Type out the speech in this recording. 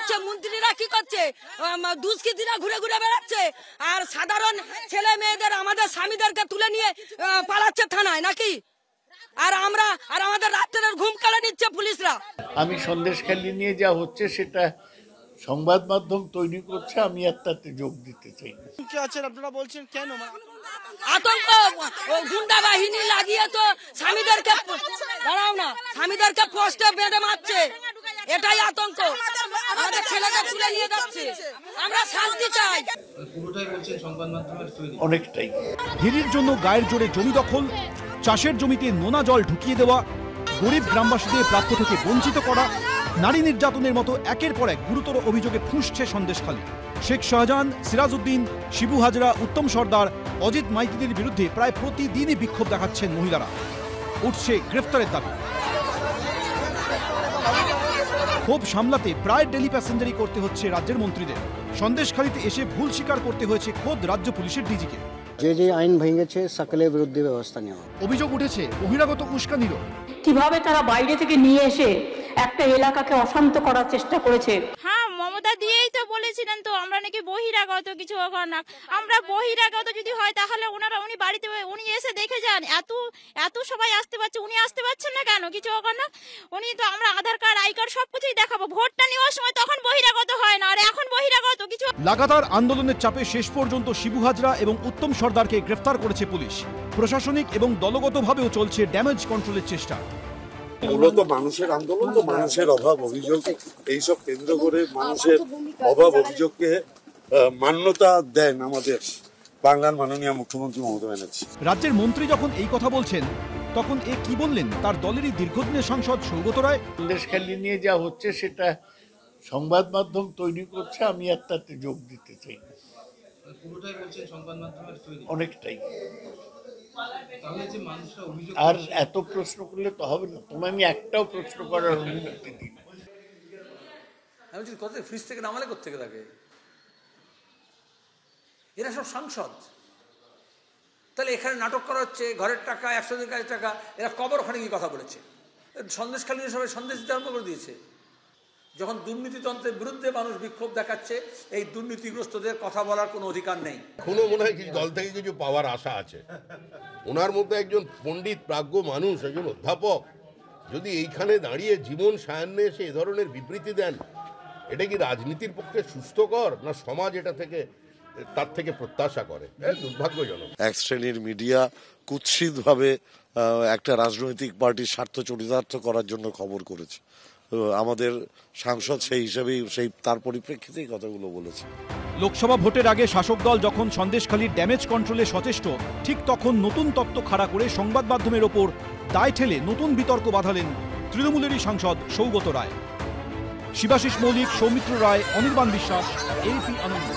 করছে, মন্ত্রীরা কি করছে, দুষ্কৃতীরা ঘুরে ঘুরে বেড়াচ্ছে, আর সাধারণ ছেলে মেয়েদের আমাদের স্বামীদেরকে তুলে নিয়ে পালাচ্ছে থানায় নাকি? আর আমাদের রাত্রের ঘুম কেড়ে নিচ্ছে পুলিশরা। আমি সন্দেশখালী নিয়ে যা হচ্ছে সেটা সংবাদ মাধ্যম তৈরি করছে, আমি আর তাতে যোগ দিতে চাই না। কি আছেন আপনারা বলছেন কেন? আতঙ্ক, গুন্ডা বাহিনী লাগিয়ে তো স্বামীদেরকে পোস্টে বেঁধে মারছে, এটাই আতঙ্ক। আমাদের ছেলেদের তুলে নিয়ে যাচ্ছে, আমরা শান্তি চাই। অনেকটাই হিরির জন্য গায়ের জোরে জমি দখল, চাষের জমিতে নোনা জল ঢুকিয়ে দেওয়া, গরিব গ্রামবাসীদের প্রাপ্য থেকে বঞ্চিত করা, নারী নির্যাতনের মতো একের পর এক গুরুতর অভিযোগে ফুঁসছে সন্দেশখালী। শেখ শাহজাহান, সিরাজউদ্দিন, শিবু হাজরা, উত্তম সর্দার, অজিত মাইতিদের বিরুদ্ধে প্রায় প্রতিদিনই বিক্ষোভ দেখাচ্ছেন মহিলারা। উঠছে গ্রেফতারের দাবি। ক্ষোভ সামলাতে প্রায় ডেলি প্যাসেঞ্জারি করতে হচ্ছে রাজ্যের মন্ত্রীদের। সন্দেশখালীতে এসে ভুল স্বীকার করতে হয়েছে খোদ রাজ্য পুলিশের ডিজিকে। যে আইন ভেঙেছে সকলের বিরুদ্ধে ব্যবস্থা নেওয়া। অভিযোগ উঠেছে বহিরাগত উস্কানিরও। কিভাবে তারা বাইরে থেকে নিয়ে এসে একটা এলাকাকে অশান্ত করার চেষ্টা করেছে। হ্যাঁ, মমতা দিয়েই তো বলেছিলেন তো আমরা নাকি বহিরাগত কিছু না। আমরা বহিরাগত যদি হয় তাহলে উনি বাড়িতে উনি এসে দেখে যান। এত সবাই আসতে পারছে, উনি আসতে পারছেন না কেন? কিছু না, উনি তো আমরা আধার কার্ড, আই কার্ড সবকিছুই দেখাবো। ভোটটা নেওয়ার সময় তখন বহিরাগত হয় না, আর এখন বহিরাগত কিছু। লাগাতার আন্দোলনের চাপে শেষ পর্যন্ত শিবু হাজরা এবং উত্তম সর্দারকে গ্রেফতার করেছে পুলিশ। প্রশাসনিক এবং দলগতভাবেও চলছে ড্যামেজ কন্ট্রোলের চেষ্টা। মূলত মানুষের আন্দোলন, তো মানুষের অভাব অভিযোগ, এইসব কেন্দ্র করে মানুষের অভাব অভিযোগকে মান্যতা দেন আমাদের বাংলার মাননীয় মুখ্যমন্ত্রী মমতা ব্যানার্জি। রাজ্যের মন্ত্রী যখন এই কথা বলছেন তখন এ কি বললেন তার দলেরই দীর্ঘদিনের সাংসদ সৌগত রায়। সন্দেশখালী নিয়ে যা হচ্ছে সেটা সংবাদ মাধ্যম তৈরি করছে, আমি আর তাতে যোগ দিতে চাই না। অনেকটাই। আর এত প্রশ্ন করলে তো হবে না, তোমায় আমি একটাও প্রশ্ন করার অনুমতি দিই না। আমি যদি কথা ফ্রিজ থেকে নামালে কোত্থেকে থাকে? এরা সব সাংসদ। তাহলে এখানে নাটক করা হচ্ছে, ঘরের টাকা, 100 দিন কাজের টাকা। এরা কবর ওখানে গিয়ে কথা বলেছে। সন্দেশখালী সবাই সন্দেশ দিতে আরম্ভ করে দিয়েছে। যখন দুর্নীতিতন্ত্রের বিরুদ্ধে মানুষ বিক্ষোভ দেখাচ্ছে, এই দুর্নীতিগ্রস্তদের কথা বলার কোনো অধিকার নেই। এখনো মনে হয় কিছু দল থেকে কিছু পাওয়ার আশা আছে। ওনার মধ্যে একজন পণ্ডিত প্রাজ্ঞ মানুষ, একজন অধ্যাপক যদি এইখানে দাঁড়িয়ে জীবন সায়ান্নে এসে এ ধরনের বিবৃতি দেন, এটা কি রাজনীতির পক্ষে সুস্থকর, না সমাজ এটা থেকে তার থেকে প্রত্যাশা করে? দুর্ভাগ্যজনক। এক শ্রেণীর মিডিয়া কুৎসিতভাবে একটা রাজনৈতিক পার্টির স্বার্থ চরিতার্থ করার জন্য খবর করেছে। আমাদের সাংসদ সেই হিসাবেই তার পরিপ্রেক্ষিতেই কথাগুলো বলেছে। লোকসভা ভোটের আগে শাসক দল যখন সন্দেশখালীর ড্যামেজ কন্ট্রোলে সচেষ্ট, ঠিক তখন নতুন তত্ত্ব খাড়া করে সংবাদ মাধ্যমের ওপর দায় ঠেলে নতুন বিতর্ক বাঁধালেন তৃণমূলেরই সাংসদ সৌগত রায়। শিবাশিস মৌলিক, সৌমিত্র রায়, অনির্বাণ বিশ্বাস, এপি আনন্দ।